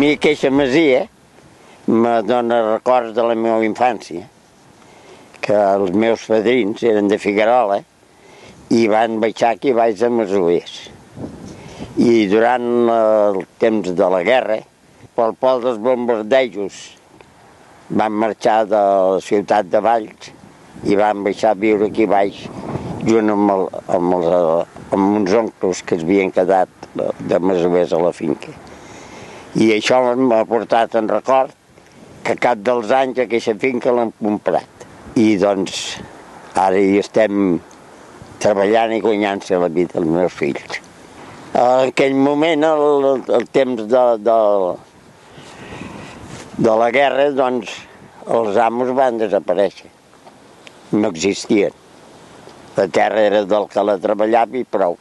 mi aquesta masia me dona records de la meva infància, que els meus padrins eren de Figuerola i van baixar aquí baix de Masovers. I durant el temps de la guerra, pel por dels bombardejos, van marxar de la ciutat de Valls i van baixar a viure aquí baix junt amb uns oncles que es havien quedat de Masovers a la finca. I això m'ha portat en record que cap dels anys aquesta finca l'hem comprat. I doncs ara hi estem treballant i guanyant-se la vida els meus fills. En aquell moment, el temps de la guerra, doncs els amos van desaparèixer. No existien. La terra era del que la treballava i prou.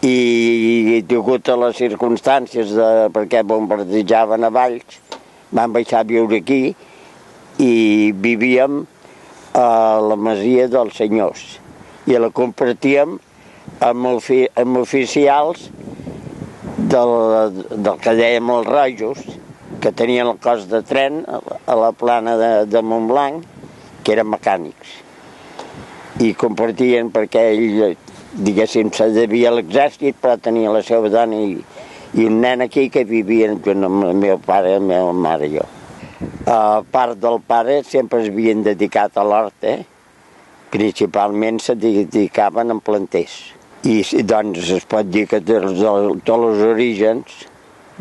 I degut a les circumstàncies perquè bombardejaven a Valls, vam baixar a viure aquí i vivíem a la masia dels senyors i la compartíem amb oficials del que dèiem els rojos, que tenien el cos de tren a la plana de Montblanc, que eren mecànics. I compartien perquè ell, diguéssim, se devia a l'exèrcit, però tenia la seva dona i un nen aquí que vivien junt amb el meu pare, la meva mare i jo. A part del pare sempre es havien dedicat a l'hort, principalment se dedicaven en planters. I doncs es pot dir que tots els orígens,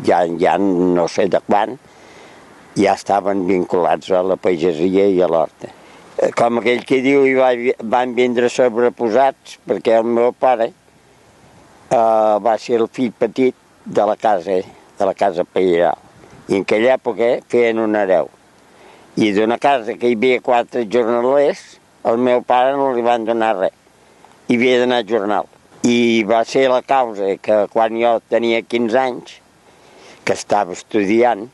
ja no sé de quan, ja estaven vinculats a la pagesia i a l'hort. Com aquell que diu, van vindre sobreposats, perquè el meu pare va ser el fill petit de la casa pairal. I en aquella època feien un hereu. I d'una casa que hi havia 4 jornalers, al meu pare no li van donar res. Hi havia d'anar a jornal. I va ser la causa que quan jo tenia 15 anys, que estava estudiant,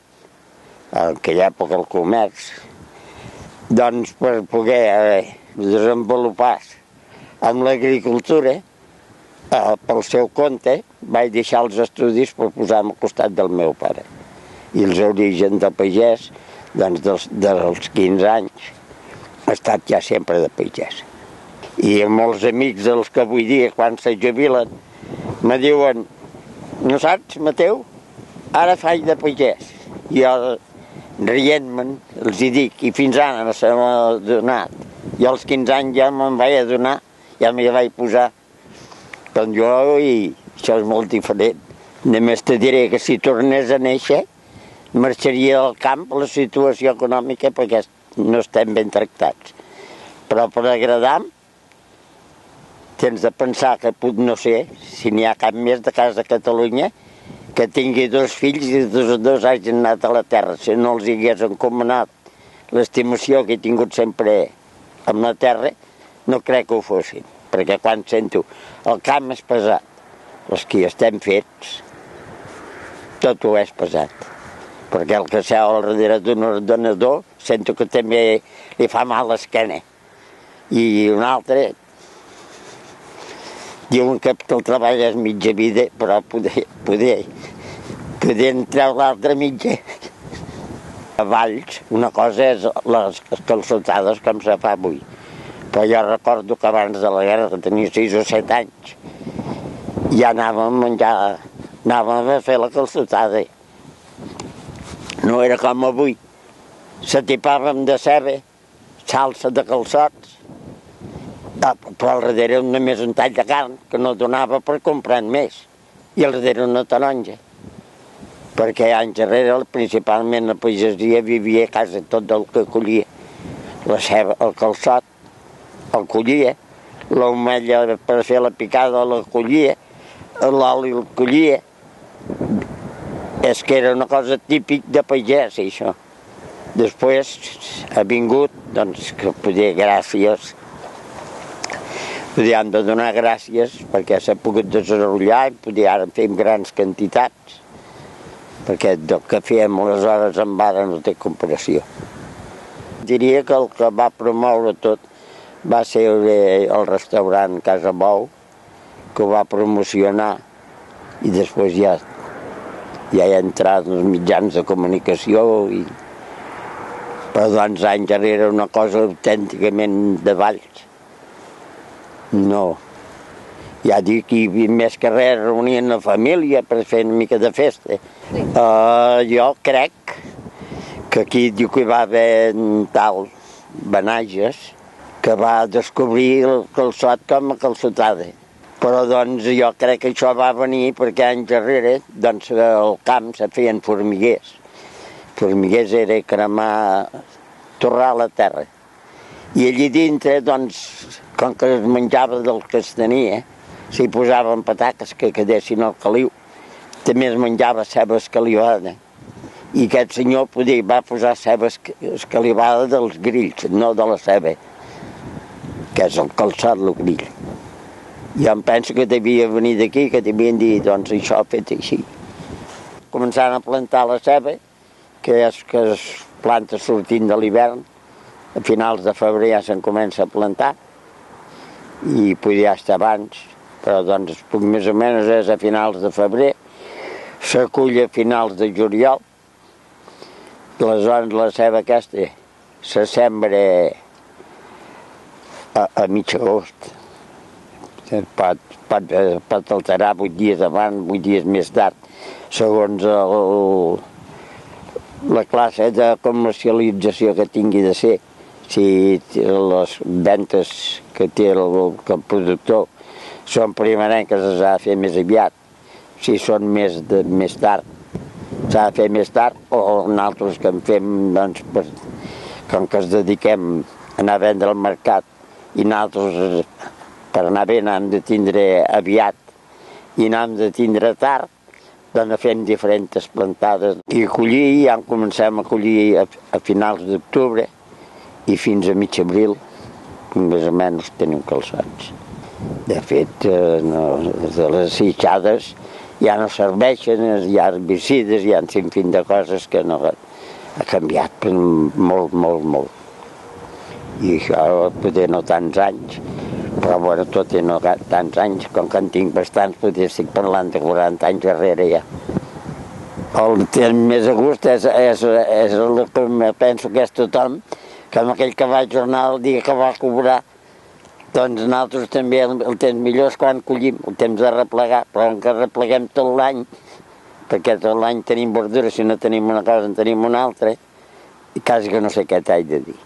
en aquella època el comerç, doncs per poder desenvolupar amb l'agricultura, pel seu compte, vaig deixar els estudis per posar-me al costat del meu pare. I els orígens de pagès, doncs dels 15 anys, he estat ja sempre de pagès. I molts amics dels que avui dia, quan se jubilen, me diuen, no saps, Mateu, ara faig de pagès. I jo, rient-me'n, els hi dic, i fins ara no se m'ha adonat. Jo als 15 anys ja me'n vaig adonar, ja m'hi vaig posar. Doncs jo, i això és molt diferent. Només te diré que si tornés a néixer, marxaria del camp la situació econòmica perquè no estem ben tractats. Però per agradar-me, tens de pensar que, no sé, si n'hi ha cap més de casa de Catalunya, que tingui 2 fills i tots 2 hagin anat a la terra. Si no els hagués encomanat l'estimació que he tingut sempre amb la terra, no crec que ho fossin. Perquè quan sento el camp és pesat, els que hi estem fets, tot ho és pesat. Perquè el que seu al darrere d'un ordenador sento que també li fa mal l'esquena. I un altre diuen que el treball és mitja vida, però poder entrar a l'altra mitja. A Valls, una cosa és les calçotades com se fa avui. Però jo recordo que abans de la guerra, que tenia 6 o 7 anys, ja anàvem a fer la calçotada. No era com avui. S'atipàvem de ceba, salsa de calçots, però al darrere només un tall de carn, que no donava per comprar més, i al darrere una taronja. Perquè anys darrere, principalment la pagesia, vivia a casa tot el que collia. La ceba, el calçot, el collia, l'omella per fer la picada la collia, l'oli el collia. És que era una cosa típic de pagès, això. Després ha vingut, doncs, que poder, gràcies, hem de donar gràcies perquè s'ha pogut desenvolupar i poder ara fem grans quantitats, perquè el que fèiem aleshores amb ara no té comparació. Diria que el que va promoure tot va ser el restaurant Casa Bou, que ho va promocionar i després ja ja he entrat als mitjans de comunicació i... Però doncs anys darrere era una cosa autènticament de Valls. No. Ja dic, i més que res reunien la família per fer una mica de festa. Sí. Jo crec que aquí diu que hi va haver un tal Benages que va descobrir el calçot com a calçotada. Però doncs jo crec que això va venir perquè anys darrere doncs al camp se feien formiguers. Formiguers era cremar, torrar la terra. I allí dintre, doncs, com que es menjava del que es tenia, s'hi posaven pataques que quedessin al caliu. També es menjava ceba escalivada. I aquest senyor va posar ceba escalivada dels grills, no de la ceba, que és el calçot, el grill. Jo em penso que devia venir d'aquí, que devien dir, doncs, això fet així. Començant a plantar la ceba, que es planta sortint de l'hivern, a finals de febrer ja se'n comença a plantar, i podia estar abans, però doncs més o menys és a finals de febrer, s'acull a finals de juliol, aleshores la ceba aquesta se sembra a mig agost. Pot alterar 8 dies abans, 8 dies més tard, segons la classe de comercialització que tingui de ser. Si les ventes que té el productor són primerenques, s'ha de fer més aviat. Si són més tard, s'ha de fer més tard, o nosaltres que en fem, doncs, com que ens dediquem a anar a vendre al mercat, i nosaltres, per anar bé, n'hem de tindre aviat i n'hem de tindre tard, doncs fem diferents plantades. I collir, ja comencem a collir a finals d'octubre i fins a mig abril, més o menys tenim calçats. De fet, de les sitjades ja no serveixen, hi ha herbicides, hi ha un sinfín de coses que no ha canviat molt, molt, molt. I això potser no tants anys, però bueno, tot i no tants anys, com que en tinc bastants, potser estic parlant de 40 anys darrere ja. El temps més a gust és el que penso que és tothom, que amb aquell que va ajornar el dia que va cobrar, doncs nosaltres també el temps millor és quan collim, el temps de replegar, però que repleguem tot l'any, perquè tot l'any tenim verdura, si no tenim una cosa en tenim una altra, i quasi que no sé què t'haig de dir.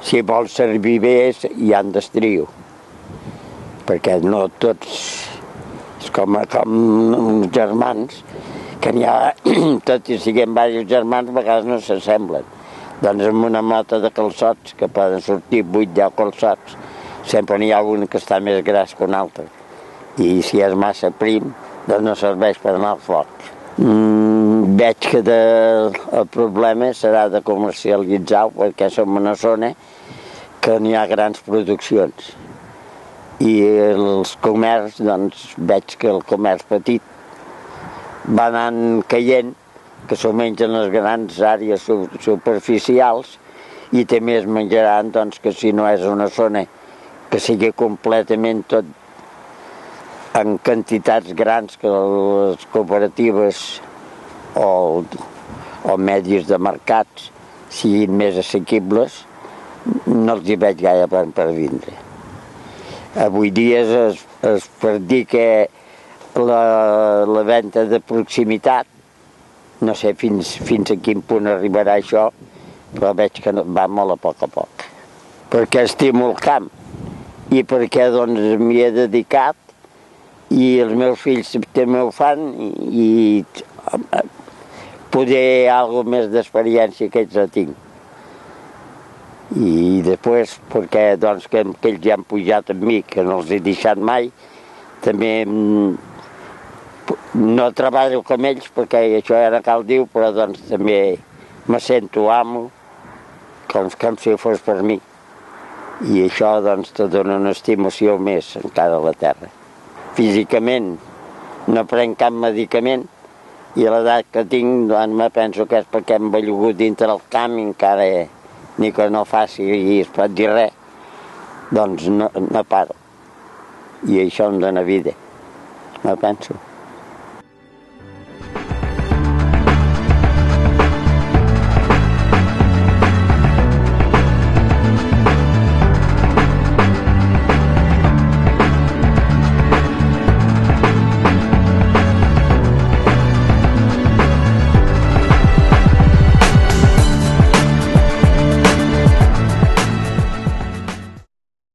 Si vols servir bé, hi han d'estrio, perquè no tots, és com uns germans, que n'hi ha, tot i siguem diversos germans, a vegades no s'assemblen. Doncs amb una mota de calçots, que poden sortir 8-10 calçots, sempre n'hi ha un que està més gras que un altre. I si és massa prim, doncs no serveix per anar al foc. Veig que el problema serà de comercialitzar, perquè som una zona que n'hi ha grans produccions. I els comerç, doncs veig que el comerç petit va anant caient, que s'ho mengen les grans àrees superficials, i també es menjaran, doncs, que si no és una zona que sigui completament tot en quantitats grans, que les cooperatives o medis de mercats siguin més assequibles, no els hi veig gaire per vindre. Avui dia es per dir que la venda de proximitat, no sé fins a quin punt arribarà això, però veig que va molt a poc, perquè estimo el camp i perquè doncs m'hi he dedicat i els meus fills també ho fan i poder alguna més d'experiència que ells la tinc. I després, perquè doncs que ells ja han pujat amb mi, que no els he deixat mai, també no treballo com ells, perquè això era cal dir, però doncs també me sento amo, com si fos per mi. I això doncs te dona una estimació més encara a la terra. Físicament no prenc cap medicament i a l'edat que tinc doncs me penso que és perquè hem bellugut dintre el camp i encara ni que no faci i es pot dir res, doncs no paro. I això em dona vida, me penso.